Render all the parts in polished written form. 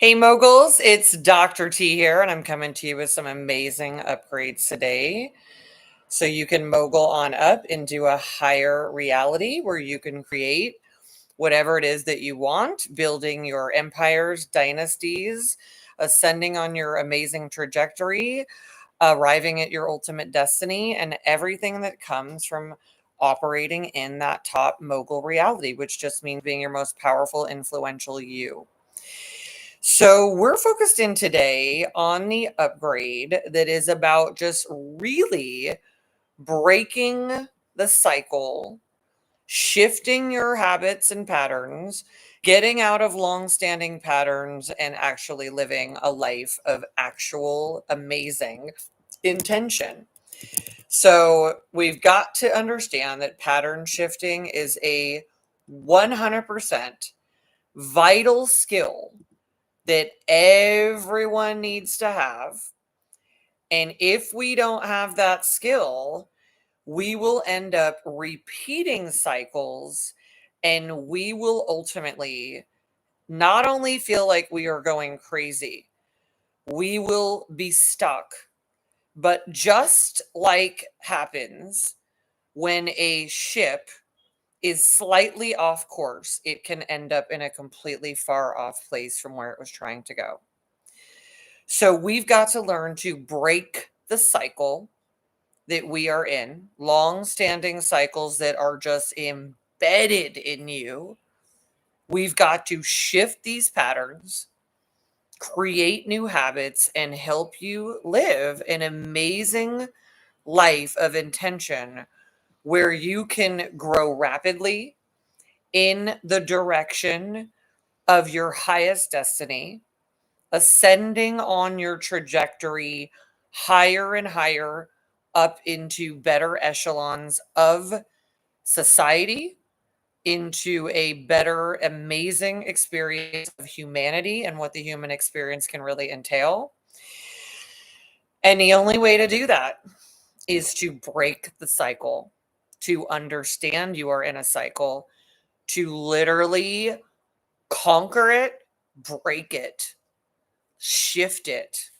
Hey moguls, it's Dr. T here, and I'm coming to you with some amazing upgrades today. So you can mogul on up into a higher reality where you can create whatever it is that you want, building your empires, dynasties, ascending on your amazing trajectory, arriving at your ultimate destiny, and everything that comes from operating in that top mogul reality, which just means being your most powerful, influential you. So, we're focused in today on the upgrade that is about just really breaking the cycle, shifting your habits and patterns, getting out of long-standing patterns, and actually living a life of actual amazing intention. So, we've got to understand that pattern shifting is a 100% vital skill that everyone needs to have. And if we don't have that skill, we will end up repeating cycles and we will ultimately not only feel like we are going crazy, we will be stuck. But just like happens when a ship is slightly off course, it can end up in a completely far off place from where it was trying to go. So we've got to learn to break the cycle that we are in, long-standing cycles that are just embedded in you. We've got to shift these patterns, create new habits, and help you live an amazing life of intention where you can grow rapidly in the direction of your highest destiny, ascending on your trajectory higher and higher up into better echelons of society, into a better, amazing experience of humanity and what the human experience can really entail. And the only way to do that is to break the cycle, to understand you are in a cycle, to literally conquer it, break it, shift it,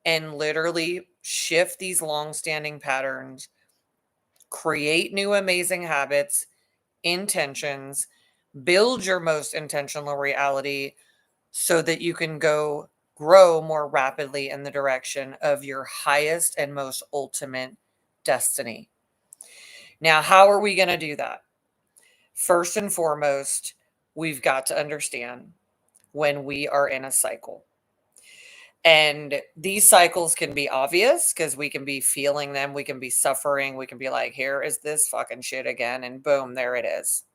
and literally shift these long-standing patterns, create new amazing habits, intentions, build your most intentional reality so that you can go grow more rapidly in the direction of your highest and most ultimate destiny. Now, how are we going to do that? First and foremost, we've got to understand when we are in a cycle. And these cycles can be obvious because we can be feeling them. We can be suffering. We can be like, here is this fucking shit again. And boom, there it is.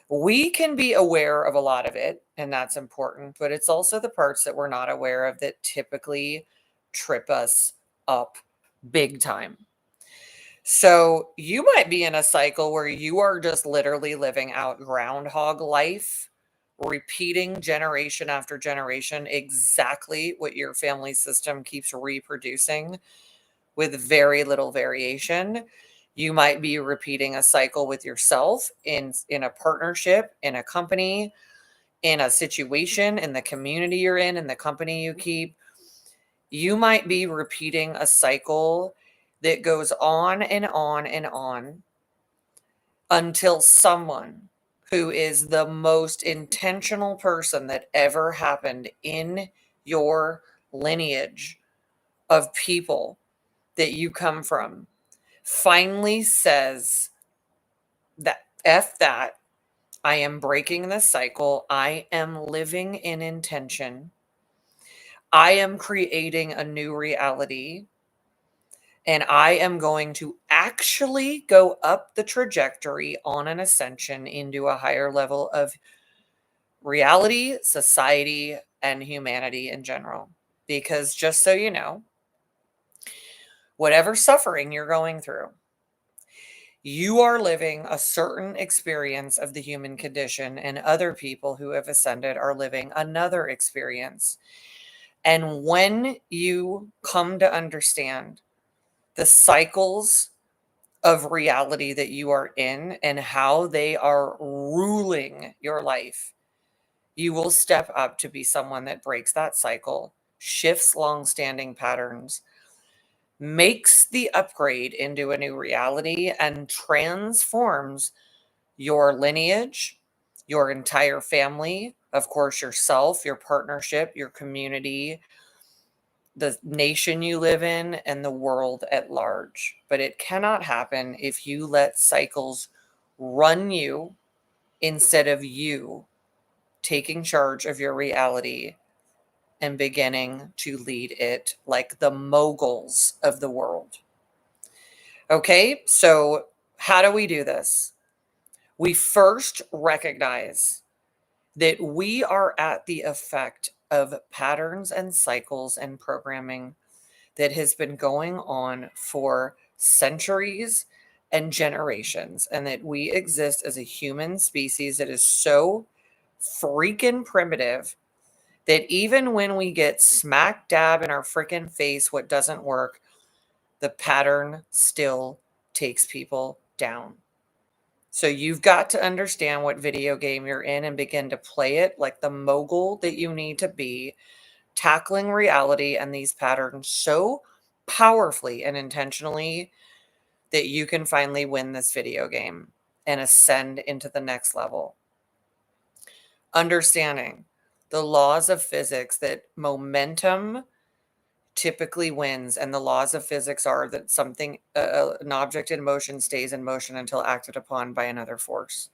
We can be aware of a lot of it, and that's important. But it's also the parts that we're not aware of that typically trip us up big time. So you might be in a cycle where you are just literally living out groundhog life, repeating generation after generation exactly what your family system keeps reproducing with very little variation. You might be repeating a cycle with yourself in a partnership, in a company, in a situation, in the community you're in the company you keep. You might be repeating a cycle that goes on and on and on until someone who is the most intentional person that ever happened in your lineage of people that you come from finally says that F that, I am breaking this cycle. I am living in intention. I am creating a new reality. And I am going to actually go up the trajectory on an ascension into a higher level of reality, society, and humanity in general. Because just so you know, whatever suffering you're going through, you are living a certain experience of the human condition, and other people who have ascended are living another experience. And when you come to understand the cycles of reality that you are in and how they are ruling your life, You will step up to be someone that breaks that cycle, shifts long-standing patterns, makes the upgrade into a new reality, and transforms your lineage, your entire family, of course, yourself, your partnership, your community, the nation you live in, and the world at large. But it cannot happen if you let cycles run you instead of you taking charge of your reality and beginning to lead it like the moguls of the world. Okay, so how do we do this? We first recognize that we are at the effect of patterns and cycles and programming that has been going on for centuries and generations, and that we exist as a human species that is so freaking primitive that even when we get smack dab in our freaking face what doesn't work, the pattern still takes people down. So you've got to understand what video game you're in and begin to play it like the mogul that you need to be, tackling reality and these patterns so powerfully and intentionally that you can finally win this video game and ascend into the next level. Understanding the laws of physics, that momentum typically wins, and the laws of physics are that something, an object in motion stays in motion until acted upon by another force.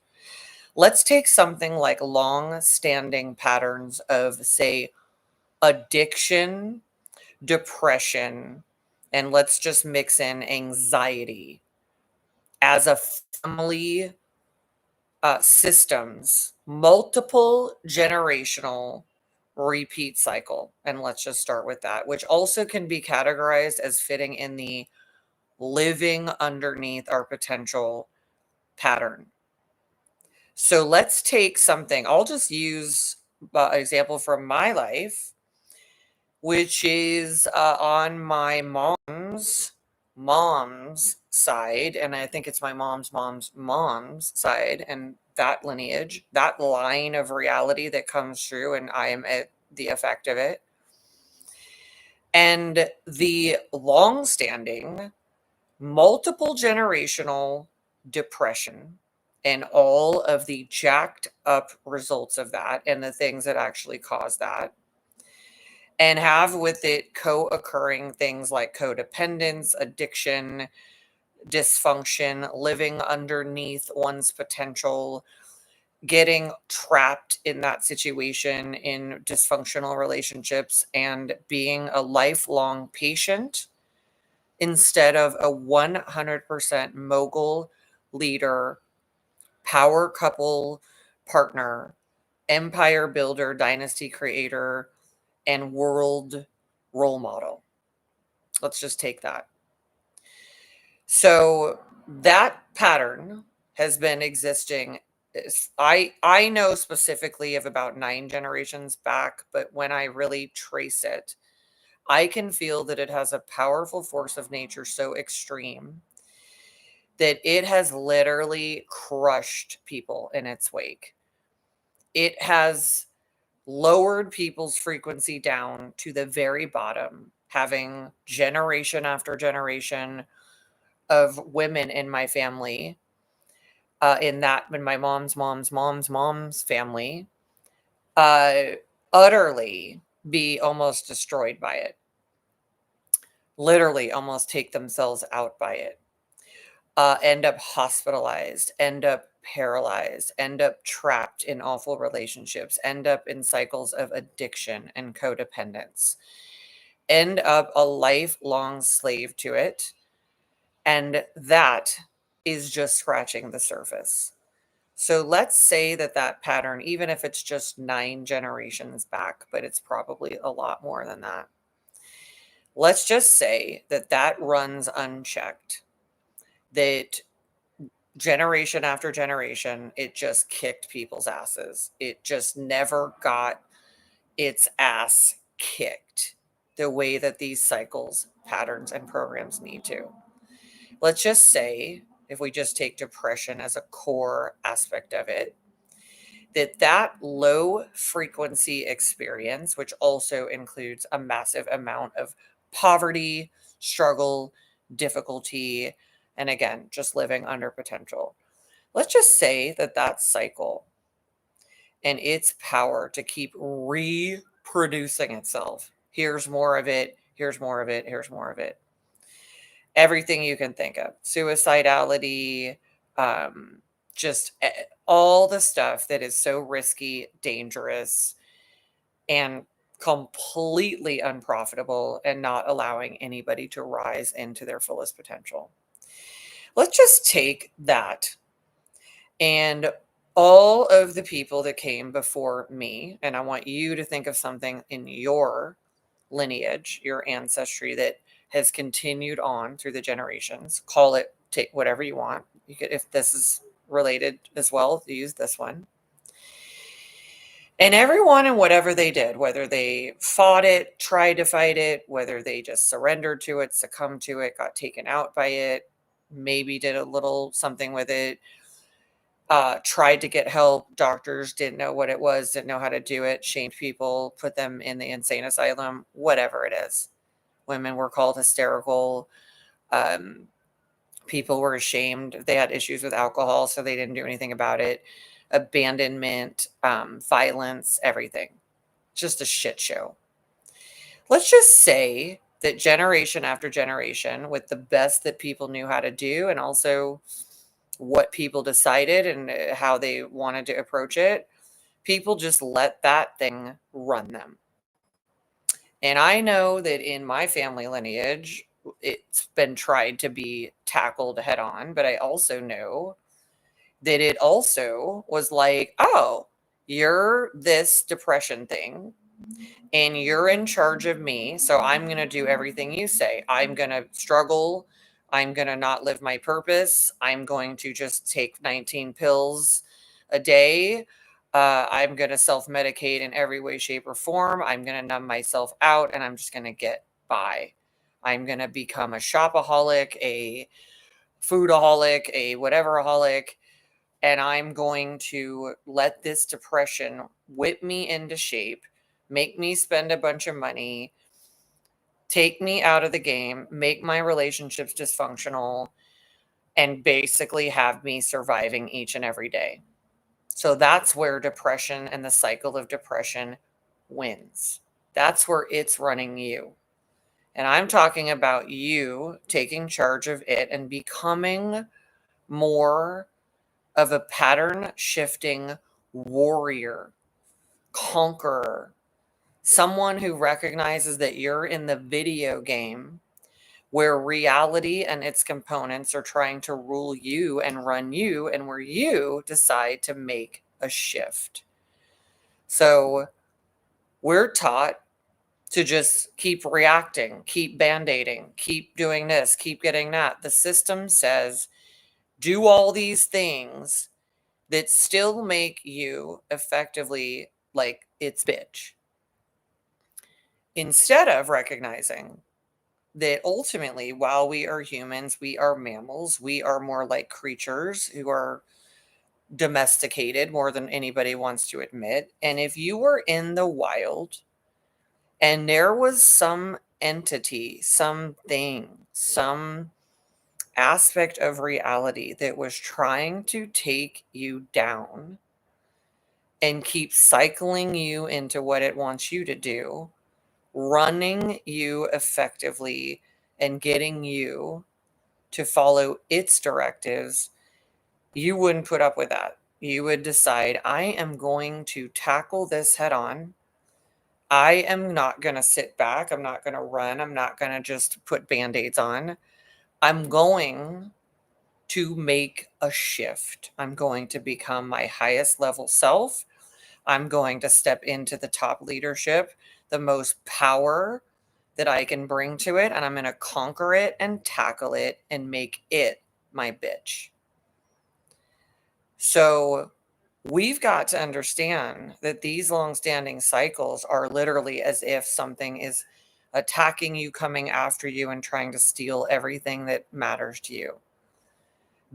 Let's take something like long-standing patterns of, say, addiction, depression, and let's just mix in anxiety as a family systems, multiple generational repeat cycle. And let's just start with that, which also can be categorized as fitting in the living underneath our potential pattern. So let's take something, I'll just use an example from my life, which is on my mom's side, and I think it's my mom's side, and that lineage, that line of reality that comes through, and I am at the effect of it. And the long-standing, multiple generational depression and all of the jacked up results of that and the things that actually cause that, and have with it co-occurring things like codependence, addiction, dysfunction, living underneath one's potential, getting trapped in that situation in dysfunctional relationships, and being a lifelong patient instead of a 100% mogul leader, power couple partner, empire builder, dynasty creator, and world role model. Let's just take that. So that pattern has been existing. I know specifically of about 9 generations back, but when I really trace it, I can feel that it has a powerful force of nature so extreme that it has literally crushed people in its wake. It has lowered people's frequency down to the very bottom, having generation after generation of women in my family, in my mom's family, uh, utterly be almost destroyed by it, literally almost take themselves out by it, end up hospitalized, end up paralyzed, end up trapped in awful relationships, end up in cycles of addiction and codependence, end up a lifelong slave to it. And that is just scratching the surface. So let's say that that pattern, even if it's just 9 generations back, but it's probably a lot more than that. Let's just say that that runs unchecked, that generation after generation, it just kicked people's asses. It just never got its ass kicked the way that these cycles, patterns, and programs need to. Let's just say, if we just take depression as a core aspect of it, that low frequency experience, which also includes a massive amount of poverty, struggle, difficulty, and again, just living under potential. Let's just say that that cycle and its power to keep reproducing itself. Here's more of it, here's more of it, here's more of it. Everything you can think of. Suicidality, just all the stuff that is so risky, dangerous, and completely unprofitable and not allowing anybody to rise into their fullest potential. Let's just take that and all of the people that came before me, and I want you to think of something in your lineage, your ancestry that has continued on through the generations. Call it, take whatever you want. You could, if this is related as well, use this one. And everyone and whatever they did, whether they fought it, tried to fight it, whether they just surrendered to it, succumbed to it, got taken out by it, maybe did a little something with it, tried to get help. Doctors didn't know what it was, didn't know how to do it, shamed people, put them in the insane asylum, whatever it is. Women were called hysterical. People were ashamed. They had issues with alcohol, so they didn't do anything about it. Abandonment, violence, everything. Just a shit show. Let's just say that generation after generation, with the best that people knew how to do, and also what people decided and how they wanted to approach it, people just let that thing run them. And I know that in my family lineage, it's been tried to be tackled head on, but I also know that it also was like, oh, you're this depression thing and you're in charge of me. So I'm going to do everything you say. I'm going to struggle. I'm going to not live my purpose. I'm going to just take 19 pills a day. I'm going to self medicate in every way, shape, or form. I'm going to numb myself out and I'm just going to get by. I'm going to become a shopaholic, a foodaholic, a whateveraholic, and I'm going to let this depression whip me into shape, make me spend a bunch of money, take me out of the game, make my relationships dysfunctional, and basically have me surviving each and every day. So that's where depression and the cycle of depression wins. That's where it's running you. And I'm talking about you taking charge of it and becoming more of a pattern shifting warrior, conqueror, someone who recognizes that you're in the video game where reality and its components are trying to rule you and run you, and where you decide to make a shift. So we're taught to just keep reacting, keep band-aiding, keep doing this, keep getting that. The system says, do all these things that still make you effectively like its bitch. Instead of recognizing that ultimately, while we are humans, we are mammals, we are more like creatures who are domesticated more than anybody wants to admit. And if you were in the wild and there was some entity, something, some aspect of reality that was trying to take you down and keep cycling you into what it wants you to do, running you effectively and getting you to follow its directives, you wouldn't put up with that. You would decide, I am going to tackle this head on. I am not going to sit back. I'm not going to run. I'm not going to just put band-aids on. I'm going to make a shift. I'm going to become my highest level self. I'm going to step into the top leadership, the most power that I can bring to it, and I'm going to conquer it and tackle it and make it my bitch. So we've got to understand that these long-standing cycles are literally as if something is attacking you, coming after you, and trying to steal everything that matters to you.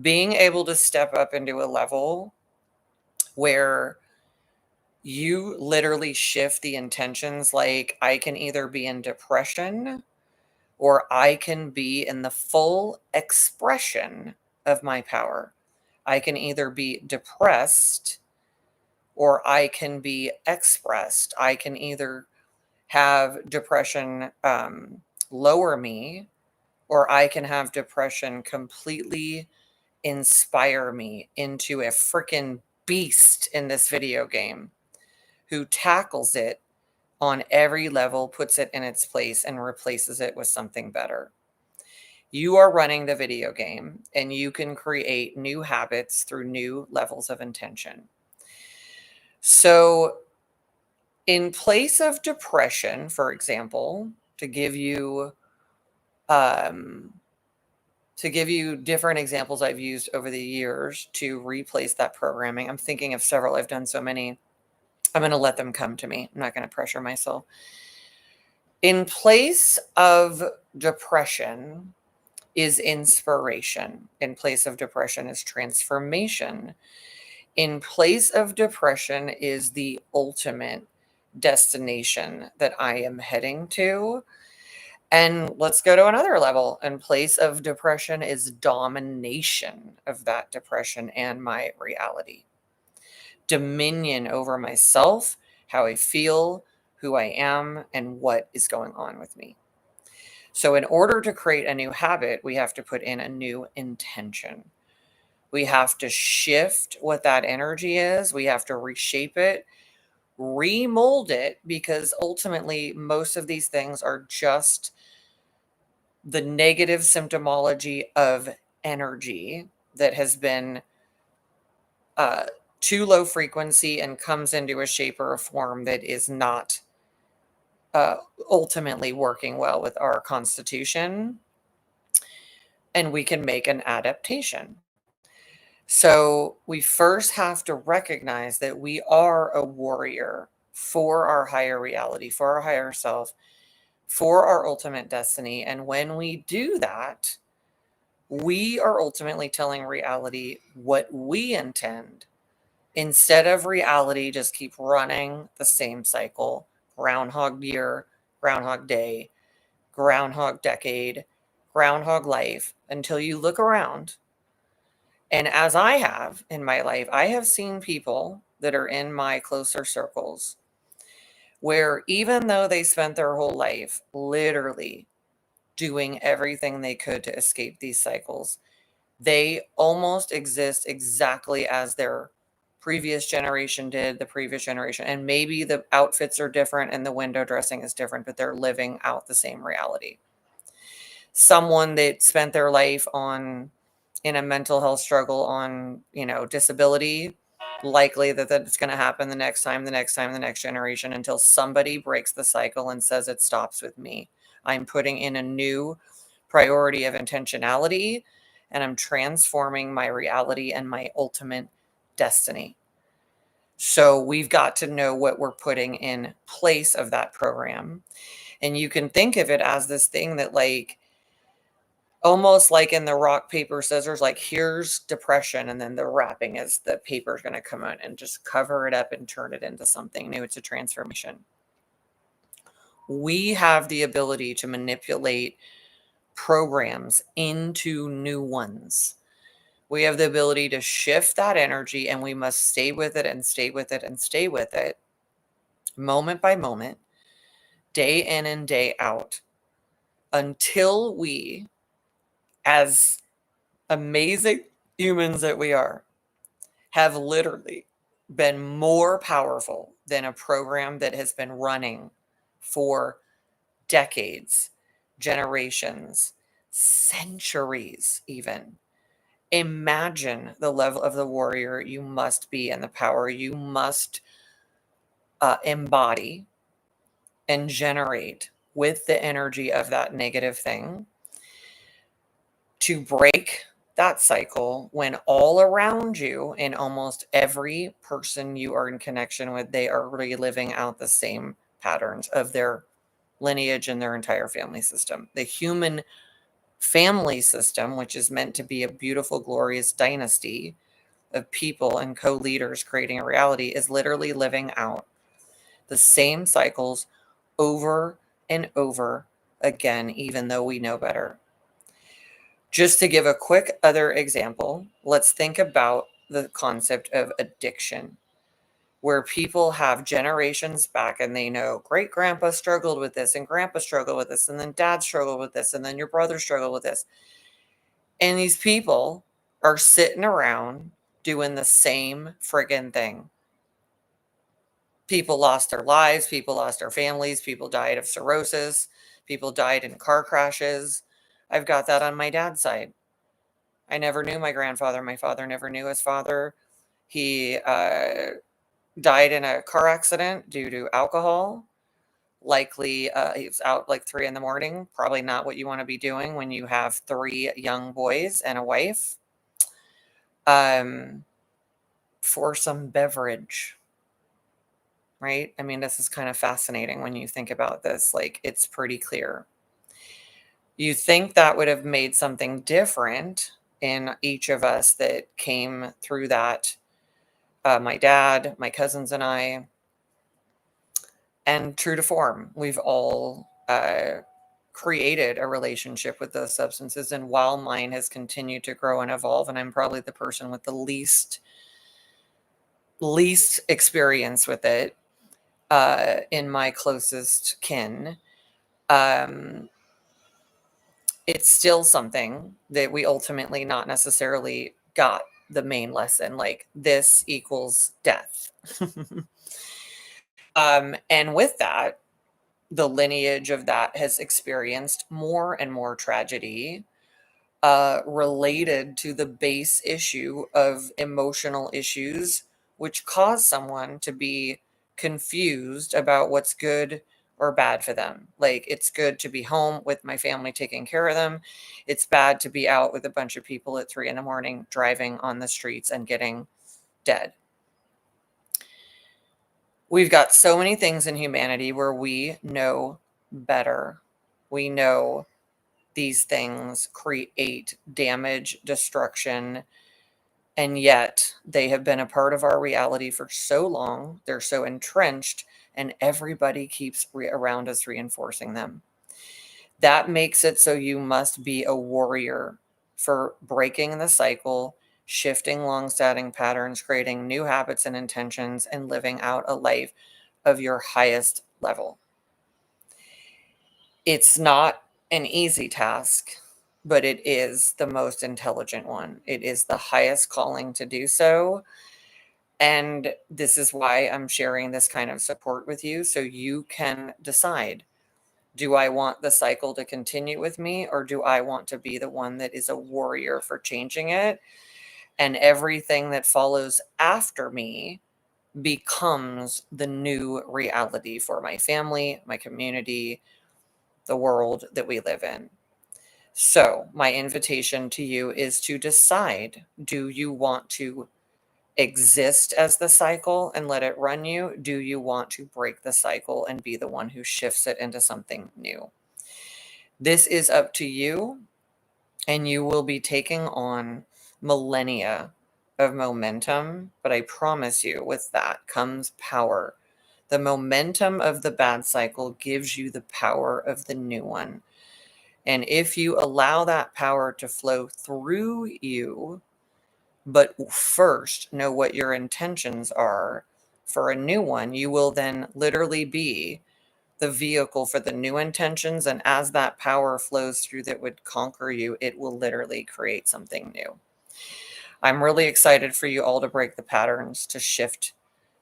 Being able to step up into a level where You literally shift the intentions. Like, I can either be in depression or I can be in the full expression of my power. I can either be depressed or I can be expressed. I can either have depression lower me, or I can have depression completely inspire me into a freaking beast in this video game who tackles it on every level, puts it in its place, and replaces it with something better. You are running the video game, and you can create new habits through new levels of intention. So, in place of depression, for example, to give you um, different examples I've used over the years to replace that programming. I'm thinking of several. I've done so many. I'm going to let them come to me. I'm not going to pressure myself. In place of depression is inspiration. In place of depression is transformation. In place of depression is the ultimate destination that I am heading to. And let's go to another level. In place of depression is domination of that depression and my reality. Dominion over myself, how I feel, who I am, and what is going on with me. So, in order to create a new habit, we have to put in a new intention. We have to shift what that energy is. We have to reshape it, remold it, because ultimately, most of these things are just the negative symptomology of energy that has been uh, too low frequency and comes into a shape or a form that is not uh, ultimately working well with our constitution. And we can make an adaptation. So we first have to recognize that we are a warrior for our higher reality, for our higher self, for our ultimate destiny. And when we do that, we are ultimately telling reality what we intend, instead of reality just keep running the same cycle: groundhog year, groundhog day, groundhog decade, groundhog life, until you look around. And as I have in my life, I have seen people that are in my closer circles where, even though they spent their whole life literally doing everything they could to escape these cycles, they almost exist exactly as their previous generation did, the previous generation. And maybe the outfits are different and the window dressing is different, but they're living out the same reality. Someone that spent their life in a mental health struggle on, disability, likely that's going to happen the next time, the next time, the next generation, until somebody breaks the cycle and says it stops with me. I'm putting in a new priority of intentionality, and I'm transforming my reality and my ultimate destiny. So we've got to know what we're putting in place of that program. And you can think of it as this thing that, like, almost like in the rock, paper, scissors, like, here's depression, and then the wrapping is the paper's going to come in and just cover it up and turn it into something new. It's a transformation. We have the ability to manipulate programs into new ones. We have the ability to shift that energy, and we must stay with it and stay with it and stay with it, moment by moment, day in and day out, until we, as amazing humans that we are, have literally been more powerful than a program that has been running for decades, generations, centuries even. Imagine the level of the warrior you must be and the power you must embody and generate with the energy of that negative thing to break that cycle, when all around you and almost every person you are in connection with, they are reliving out the same patterns of their lineage and their entire family system. The human family system, which is meant to be a beautiful, glorious dynasty, of people and co-leaders creating a reality is literally living out the same cycles over and over again, even though we know better. Just to give a quick other example, let's think about the concept of addiction, where people have generations back and they know great grandpa struggled with this and grandpa struggled with this and then dad struggled with this and then your brother struggled with this. And these people are sitting around doing the same friggin' thing. People lost their lives, people lost their families, people died of cirrhosis, people died in car crashes. I've got that on my dad's side. I never knew my grandfather. My father never knew his father. He died in a car accident due to alcohol. Likely, he was out like 3 in the morning. Probably not what you want to be doing when you have 3 young boys and a wife. For some beverage, right? I mean, this is kind of fascinating when you think about this. Like, it's pretty clear. You think that would have made something different in each of us that came through that. My dad, my cousins, and I. And true to form, we've all created a relationship with those substances. And while mine has continued to grow and evolve, and I'm probably the person with the least experience with it in my closest kin, it's still something that we ultimately not necessarily got the main lesson, like this equals death. And with that, the lineage of that has experienced more and more tragedy related to the base issue of emotional issues, which cause someone to be confused about what's good or bad for them. Like, it's good to be home with my family taking care of them. It's bad to be out with a bunch of people at 3 in the morning driving on the streets and getting dead. We've got so many things in humanity where we know better. We know these things create damage, destruction, and yet they have been a part of our reality for so long. They're so entrenched, and everybody keeps around us reinforcing them. That makes it so you must be a warrior for breaking the cycle, shifting long-standing patterns, creating new habits and intentions, and living out a life of your highest level. It's not an easy task, but it is the most intelligent one. It is the highest calling to do so. And this is why I'm sharing this kind of support with you, so you can decide, do I want the cycle to continue with me, or do I want to be the one that is a warrior for changing it? And everything that follows after me becomes the new reality for my family, my community, the world that we live in. So, my invitation to you is to decide, do you want to exist as the cycle and let it run you? Do you want to break the cycle and be the one who shifts it into something new? This is up to you, and you will be taking on millennia of momentum. But I promise you, with that comes power. The momentum of the bad cycle gives you the power of the new one. And if you allow that power to flow through you, but first know what your intentions are for a new one, you will then literally be the vehicle for the new intentions. And as that power flows through that would conquer you, it will literally create something new. I'm really excited for you all to break the patterns, to shift,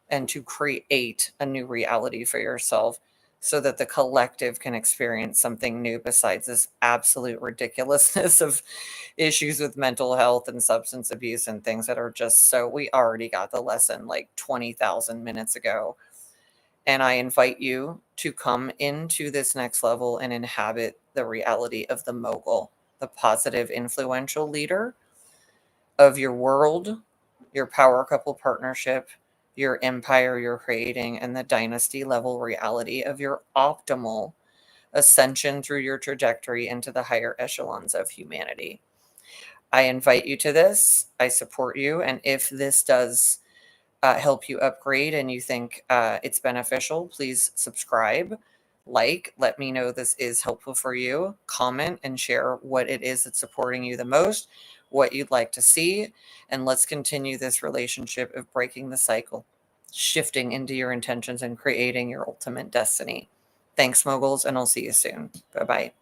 and to create a new reality for yourself, so that the collective can experience something new besides this absolute ridiculousness of issues with mental health and substance abuse and things that are just so, we already got the lesson like 20,000 minutes ago. And I invite you to come into this next level and inhabit the reality of the mogul, the positive, influential leader of your world, your power couple partnership, your empire you're creating, and the dynasty level reality of your optimal ascension through your trajectory into the higher echelons of humanity. I invite you to this. I support you. And if this does help you upgrade and you think it's beneficial, please subscribe, let me know this is helpful for you, comment and share what it is that's supporting you the most, what you'd like to see, and let's continue this relationship of breaking the cycle, shifting into your intentions and creating your ultimate destiny. Thanks, moguls, and I'll see you soon. Bye-bye.